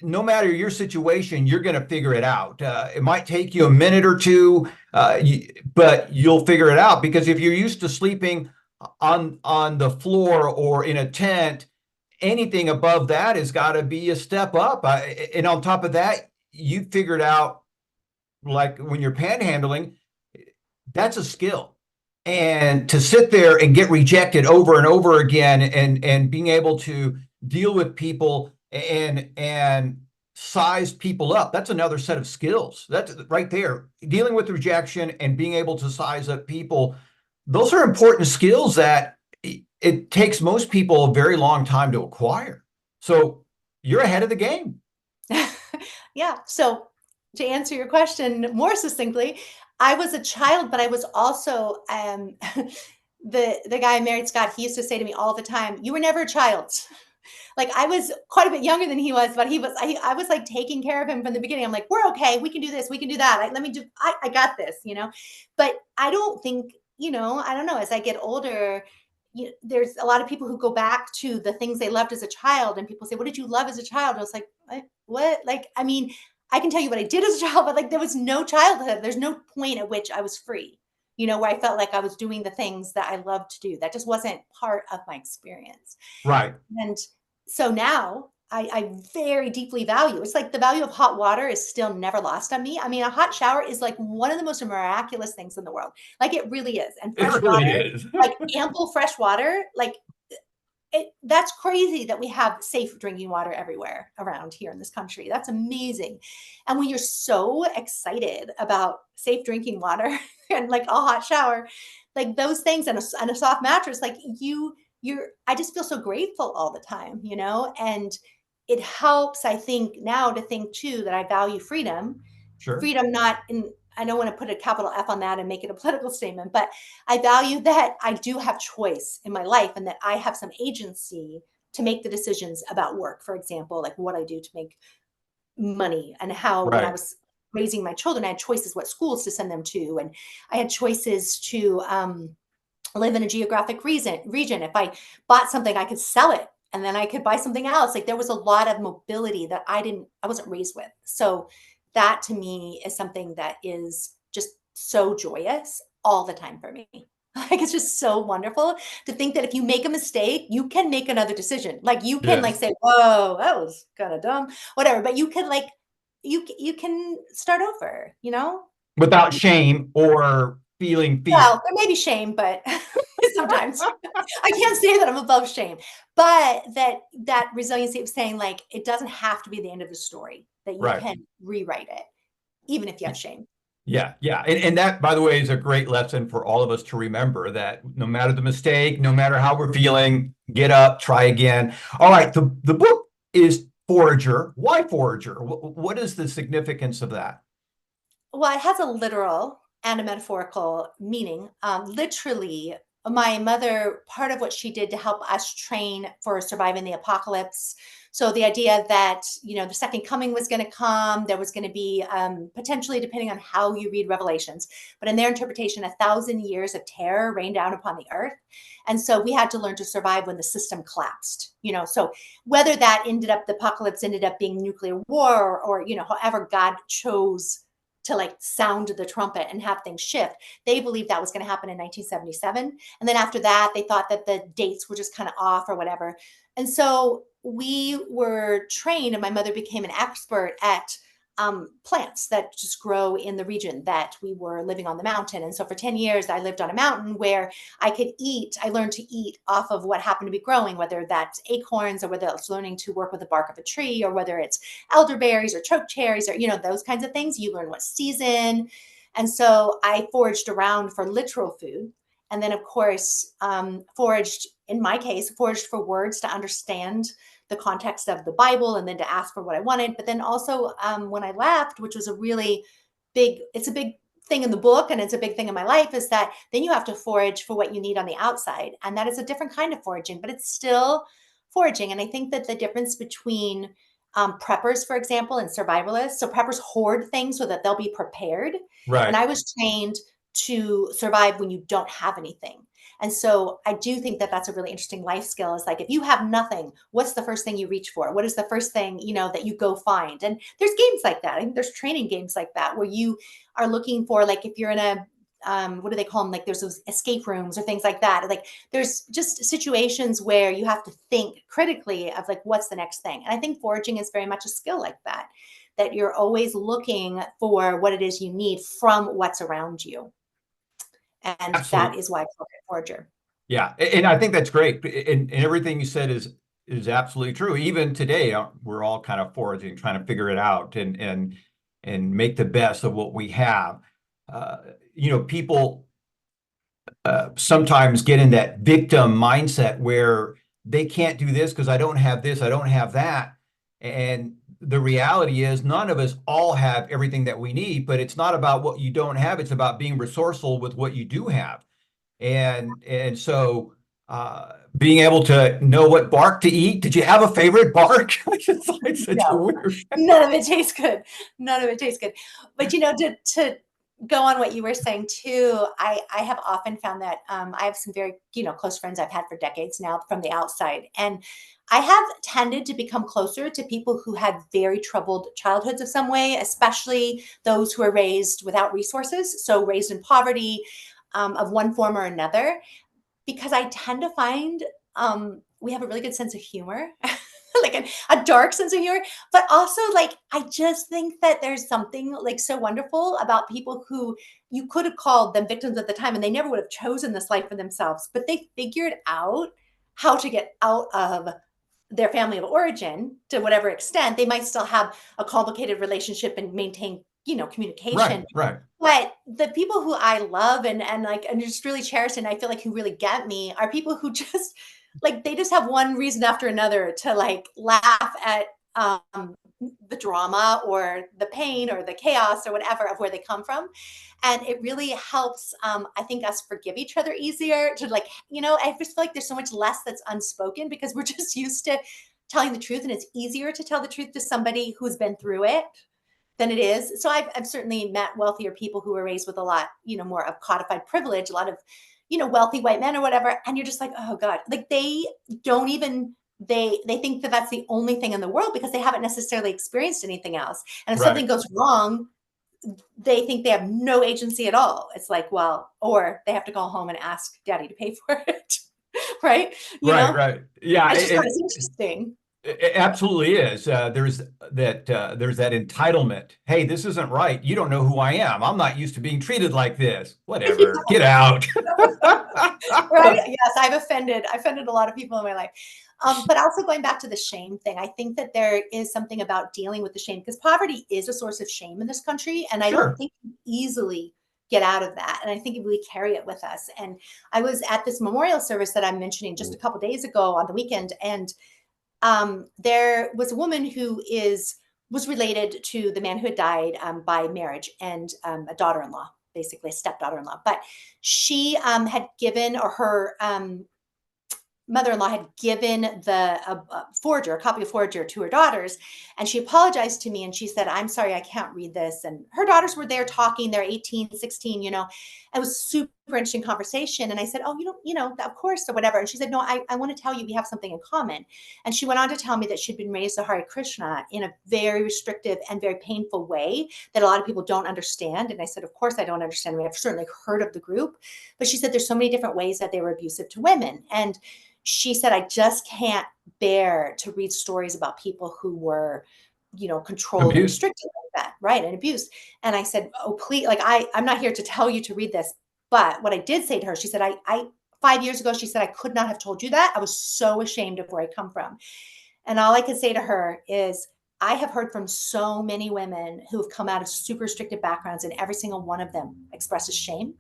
no matter your situation, you're going to figure it out. It might take you a minute or two, but you'll figure it out because if you're used to sleeping on the floor or in a tent, anything above that has got to be a step up. And on top of that, you figured out, like when you're panhandling, that's a skill. And to sit there and get rejected over and over again, and being able to deal with people and size people up, that's another set of skills. That's right there. Dealing with rejection and being able to size up people, those are important skills that it takes most people a very long time to acquire. So you're ahead of the game. Yeah. So to answer your question more succinctly, I was a child, but I was also the guy I married, Scott. He used to say to me all the time, "You were never a child." Like I was quite a bit younger than he was, but I was like taking care of him from the beginning. I'm like, we're okay. We can do this. We can do that. Let me do, I got this. But I don't think, I don't know, as I get older, there's a lot of people who go back to the things they loved as a child, and people say, what did you love as a child? I was like, what? Like, I mean, I can tell you what I did as a child, but like there was no childhood. There's no point at which I was free. where I felt like I was doing the things that I love to do. That just wasn't part of my experience. Right. And so now I very deeply value, it's like the value of hot water is still never lost on me. I mean, a hot shower is like one of the most miraculous things in the world. Like it really is. And It fresh really water, is. like ample fresh water, like that's crazy that we have safe drinking water everywhere around here in this country. That's amazing. And when you're so excited about safe drinking water and like a hot shower, like those things and a soft mattress, like I just feel so grateful all the time, and it helps, I think, now to think too that I value freedom. Sure. Freedom, not in, I don't want to put a capital F on that and make it a political statement, but I value that I do have choice in my life and that I have some agency to make the decisions about work, for example, like what I do to make money, and how, when I Right. was raising my children, I had choices what schools to send them to. And I had choices to live in a geographic region. If I bought something, I could sell it and then I could buy something else. Like there was a lot of mobility that I wasn't raised with. So that to me is something that is just so joyous all the time for me. Like it's just so wonderful to think that if you make a mistake, you can make another decision. Like you can like Yes. say, "Whoa, that was kind of dumb," whatever. But you can like you can start over. Without shame or feeling fear. Well, there may be shame, but sometimes I can't say that I'm above shame, but that resiliency of saying like it doesn't have to be the end of the story, that you Right. can rewrite it, even if you have shame. Yeah, yeah. And that, by the way, is a great lesson for all of us to remember that no matter the mistake, no matter how we're feeling, get up, try again. All right, the book is Forager. Why Forager? What is the significance of that? Well, it has a literal and a metaphorical meaning. Literally, my mother, part of what she did to help us train for surviving the apocalypse. So the idea that, the second coming was going to come, there was going to be potentially, depending on how you read Revelations, but in their interpretation, 1,000 years of terror rained down upon the earth. And so we had to learn to survive when the system collapsed, so whether that the apocalypse ended up being nuclear war or, however God chose to like sound the trumpet and have things shift. They believed that was going to happen in 1977. And then after that, they thought that the dates were just kind of off or whatever. And so we were trained, and my mother became an expert at plants that just grow in the region that we were living on the mountain. And so for 10 years, I lived on a mountain where I learned to eat off of what happened to be growing, whether that's acorns or whether it's learning to work with the bark of a tree or whether it's elderberries or choke cherries or, those kinds of things. You learn what season. And so I foraged around for literal food. And then, of course, in my case, foraged for words to understand the context of the Bible and then to ask for what I wanted. But then also when I left, which was it's a big thing in the book and it's a big thing in my life, is that then you have to forage for what you need on the outside. And that is a different kind of foraging, but it's still foraging. And I think that the difference between preppers, for example, and survivalists, so preppers hoard things so that they'll be prepared. And Right. I was trained to survive when you don't have anything. And so I do think that that's a really interesting life skill, is like, if you have nothing, what's the first thing you reach for? What is the first thing, that you go find? And there's games like that. I think there's training games like that where you are looking for, like, if you're in a, what do they call them? Like there's those escape rooms or things like that. Like there's just situations where you have to think critically of like, what's the next thing? And I think foraging is very much a skill like that you're always looking for what it is you need from what's around you. And that Absolutely. is why I call it forager. Yeah, and I think that's great. And everything you said is absolutely true. Even today, we're all kind of foraging, trying to figure it out and make the best of what we have. Uh, People sometimes get in that victim mindset where they can't do this because I don't have this, I don't have that. And the reality is none of us all have everything that we need, but it's not about what you don't have, it's about being resourceful with what you do have. And so being able to know what bark to eat. Did you have a favorite bark? It's like such a No, weird. none of it tastes good. None of it tastes good. But to go on what you were saying too, I have often found that I have some very close friends I've had for decades now from the outside, and I have tended to become closer to people who had very troubled childhoods of some way, especially those who are raised without resources, so raised in poverty. of one form or another, because I tend to find we have a really good sense of humor, like a dark sense of humor, but also like I just think that there's something like so wonderful about people who you could have called them victims at the time and they never would have chosen this life for themselves, but they figured out how to get out of their family of origin to whatever extent. They might still have a complicated relationship and maintain, Right, communication, right. but the people who I love and like and just really cherish and I feel like who really get me are people who just like they just have one reason after another to like laugh at the drama or the pain or the chaos or whatever of where they come from. And it really helps, I think, us forgive each other easier to like, I just feel like there's so much less that's unspoken because we're just used to telling the truth and it's easier to tell the truth to somebody who's been through it than it is. So I've certainly met wealthier people who were raised with a lot, more of codified privilege, a lot of, wealthy white men or whatever. And you're just like, oh God, like they don't even, they think that that's the only thing in the world because they haven't necessarily experienced anything else. And if Right. something goes wrong, they think they have no agency at all. It's like, well, or they have to go home and ask daddy to pay for it. Right. Right, right. Yeah, I just thought it's interesting. it absolutely is. There's that entitlement. Hey, this isn't right. You don't know who I am. I'm not used to being treated like this. Whatever. Get out. Right? Yes, I offended a lot of people in my life. But also going back to the shame thing, I think that there is something about dealing with the shame because poverty is a source of shame in this country. And I don't Sure. think we easily get out of that. And I think we carry it with us. And I was at this memorial service that I'm mentioning just a couple days ago on the weekend. And there was a woman who was related to the man who had died by marriage and a daughter-in-law, basically a stepdaughter-in-law. But she had given, or her mother-in-law had given a copy of Forager to her daughters, and she apologized to me and she said, I'm sorry, I can't read this. And her daughters were there talking, they're 18, 16, it was super interesting conversation. And I said, oh, of course, or whatever. And she said, no, I want to tell you we have something in common. And she went on to tell me that she'd been raised a Hare Krishna in a very restrictive and very painful way that a lot of people don't understand. And I said, of course I don't understand. I mean, I've certainly heard of the group, but she said there's so many different ways that they were abusive to women. And she said, I just can't bear to read stories about people who were, controlled and Abuse. restricted like that, right? And abused. And I said, oh, please, like, I'm not here to tell you to read this. But what I did say to her, she said, I 5 years ago, she said, I could not have told you that. I was so ashamed of where I come from. And all I could say to her is, I have heard from so many women who have come out of super restricted backgrounds, and every single one of them expresses shame.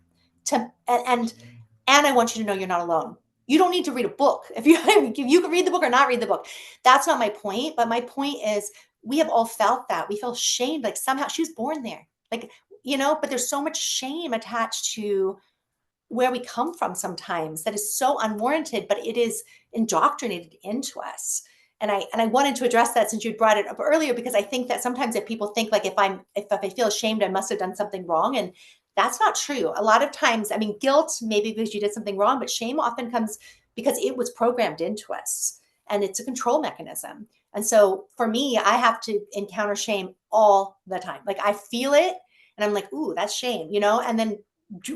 And I want you to know you're not alone. You don't need to read a book. If you can read the book or not read the book, that's not my point. But my point is, we have all felt that. We feel shamed, like somehow she was born there, like But there's so much shame attached to where we come from sometimes that is so unwarranted, but it is indoctrinated into us. And I wanted to address that since you brought it up earlier, because I think that sometimes if people think like if I feel ashamed, I must have done something wrong. And that's not true. A lot of times, I mean, guilt maybe because you did something wrong, but shame often comes because it was programmed into us and it's a control mechanism. And so for me, I have to encounter shame all the time. Like I feel it and I'm like, ooh, that's shame, and then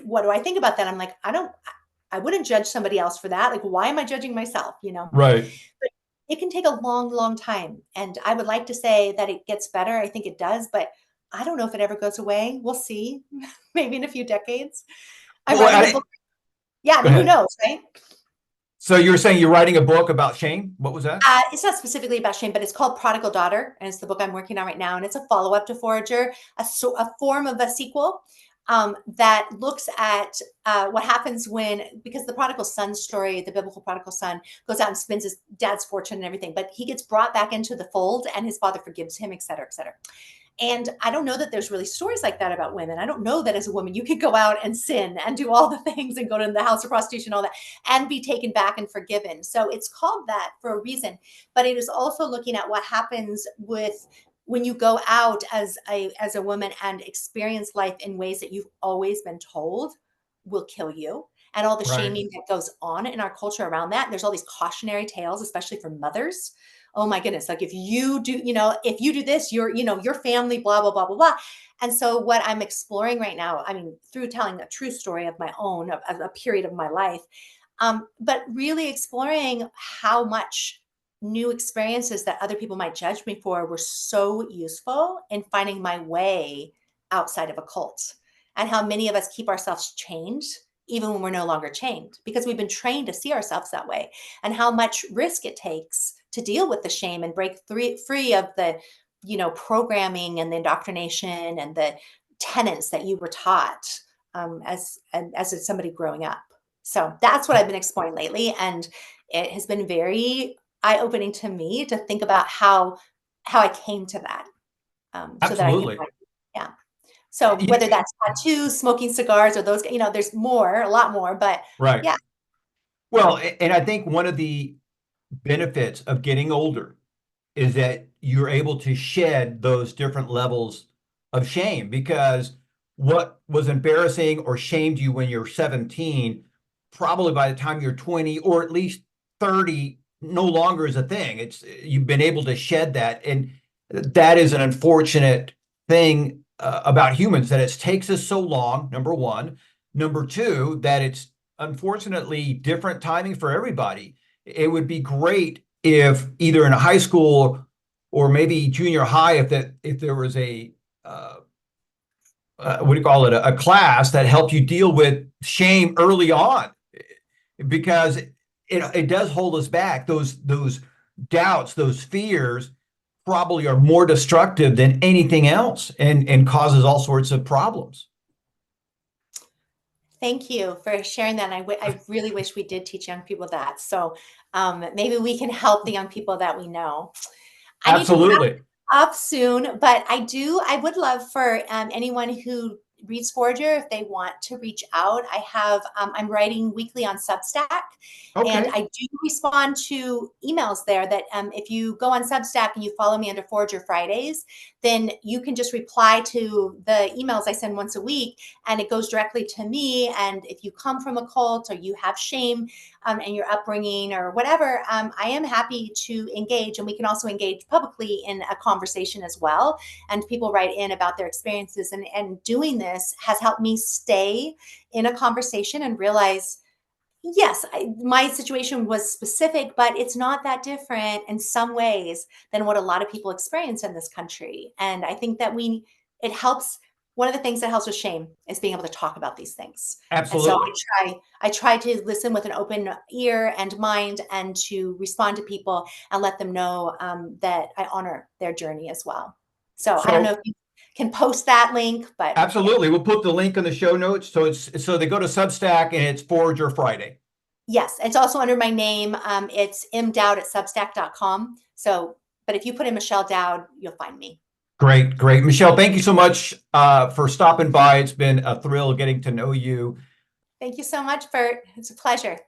what do I think about that? I'm like, I wouldn't judge somebody else for that. Like, why am I judging myself? Right. But it can take a long, long time. And I would like to say that it gets better. I think it does, but I don't know if it ever goes away. We'll see. Maybe in a few decades. I'm Well, writing a book. Yeah, I go mean, who ahead. knows, right? So you were saying you're writing a book about shame? What was that? It's not specifically about shame, but it's called Prodigal Daughter, and it's the book I'm working on right now. And it's a follow up to Forager, a form of a sequel that looks at what happens because the prodigal son story, the biblical prodigal son, goes out and spends his dad's fortune and everything, but he gets brought back into the fold, and his father forgives him, et cetera, et cetera. And I don't know that there's really stories like that about women. I don't know that as a woman, you could go out and sin and do all the things and go to the house of prostitution, all that, and be taken back and forgiven. So it's called that for a reason. But it is also looking at what happens with when you go out as a woman and experience life in ways that you've always been told will kill you. And all the Right. shaming that goes on in our culture around that. And there's all these cautionary tales, especially for mothers, oh my goodness, like if you do, if you do this, your family, blah, blah, blah, blah, blah. And so what I'm exploring right now, I mean, through telling a true story of my own, of a period of my life, but really exploring how much new experiences that other people might judge me for were so useful in finding my way outside of a cult, and how many of us keep ourselves chained even when we're no longer chained because we've been trained to see ourselves that way, and how much risk it takes to deal with the shame and break free of the programming and the indoctrination and the tenets that you were taught as somebody growing up. So that's what I've been exploring lately, and it has been very eye-opening to me to think about how I came to that, so that I can Absolutely. yeah. So You- whether that's tattoos, smoking cigars, or those, there's more, a lot more, but right. yeah. Well, and I think one of the benefits of getting older is that you're able to shed those different levels of shame, because what was embarrassing or shamed you when you're 17, probably by the time you're 20 or at least 30, no longer is a thing. You've been able to shed that. And that is an unfortunate thing about humans, that it takes us so long, number one. Number two, that it's unfortunately different timing for everybody. It would be great if either in a high school or maybe junior high, if there was a what do you call it, a class that helped you deal with shame early on, because it does hold us back. Those doubts, those fears probably are more destructive than anything else, and causes all sorts of problems. Thank you for sharing that. And I really wish we did teach young people that. So maybe we can help the young people that we know. I need to wrap Absolutely. up soon, but I would love for anyone who reads Forager, if they want to reach out. I'm writing weekly on Substack, and Okay. I do respond to emails there that if you go on Substack and you follow me under Forager Fridays, then you can just reply to the emails I send once a week, and it goes directly to me. And if you come from a cult or you have shame and your upbringing or whatever, I am happy to engage. And we can also engage publicly in a conversation as well. And people write in about their experiences. And doing this has helped me stay in a conversation and realize, yes, my situation was specific, but it's not that different in some ways than what a lot of people experience in this country. And I think that it helps. One of the things that helps with shame is being able to talk about these things. And so Absolutely. I try to listen with an open ear and mind, and to respond to people and let them know that I honor their journey as well. So I don't know So if you can post that link, but yeah. absolutely, we'll put the link in the show notes. So they go to Substack and it's Forager Friday. Yes, it's also under my name. It's mdowd@substack.com. So, but if you put in Michelle Dowd, you'll find me. Great, great. Michelle, thank you so much for stopping by. It's been a thrill getting to know you. Thank you so much, Bert. It's a pleasure.